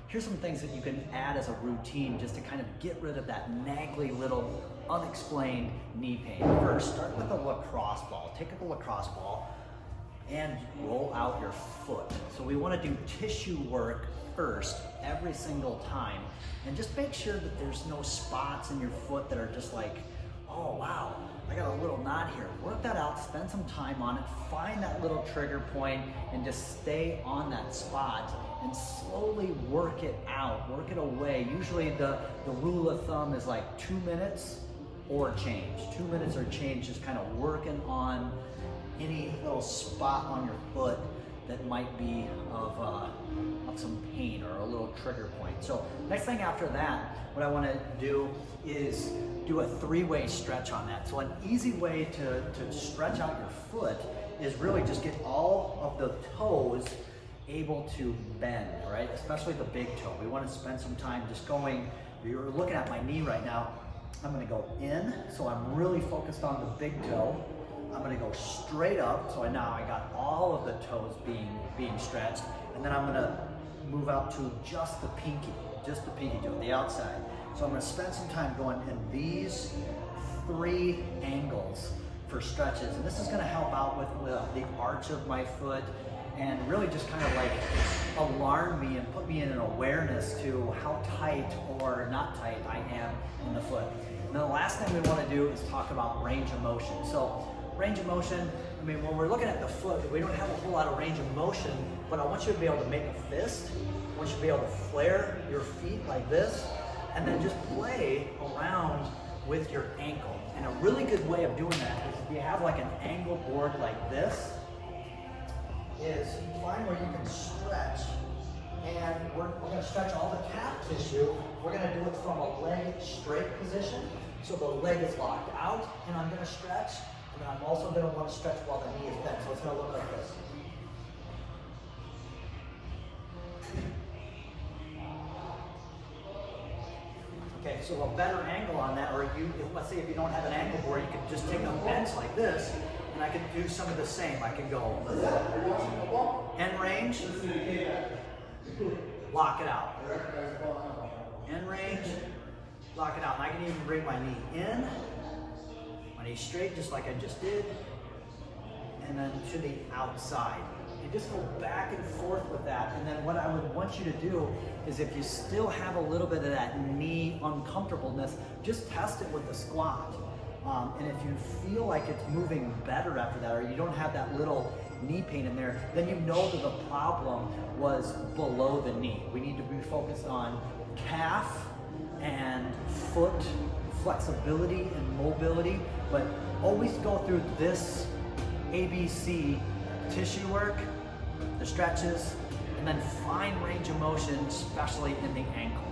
here's some things that you can add as a routine just to kind of get rid of that naggly little unexplained knee pain. First, start with a lacrosse ball. Take a lacrosse ball and roll out your foot. So we want to do tissue work first every single time, and just make sure that there's no spots in your foot that are just like, oh wow, I got a little knot here. Work that out, spend some time on it, find that little trigger point and just stay on that spot and slowly work it out, work it away. Usually the rule of thumb is like 2 minutes or change. 2 minutes or change, just kind of working on any little spot on your foot that might be of some pain or a little trigger point. So next thing after that, what I want to do is do a 3-way stretch on that. So an easy way to stretch out your foot is really just get all of the toes able to bend, right? Especially the big toe. We want to spend some time just going, you're looking at my knee right now, I'm going to go in, so I'm really focused on the big toe. I'm going to go straight up, so now I got all of the toes being stretched, and then I'm going to move out to just the pinky toe, the outside. So I'm going to spend some time going in these 3 angles for stretches, and this is going to help out with the arch of my foot and really just kind of like alarm me and put me in an awareness to how tight or not tight I am in the foot. And then the last thing we want to do is talk about range of motion. So range of motion, I mean, when we're looking at the foot, we don't have a whole lot of range of motion, but I want you to be able to make a fist. I want you to be able to flare your feet like this, and then just play around with your ankle. And a really good way of doing that is if you have like an angle board like this, is find where you can stretch, and we're going to stretch all the calf tissue. We're going to do it from a leg straight position, so the leg is locked out, and I'm going to stretch. And I'm also going to want to stretch while the knee is bent, so it's going to look like this. Okay, so a better angle on that, or let's say if you don't have an angle board, you can just take a bench like this, and I can do some of the same. I can go end range, lock it out. End range, lock it out. And I can even bring my knee in, my knee straight, just like I just did, and then to the outside. And just go back and forth with that. And then what I would want you to do is, if you still have a little bit of that knee uncomfortableness, just test it with the squat. And if you feel like it's moving better after that, or you don't have that little knee pain in there, then you know that the problem was below the knee. We need to be focused on calf and foot flexibility and mobility, but always go through this ABC tissue work, the stretches, and then find range of motion, especially in the ankle.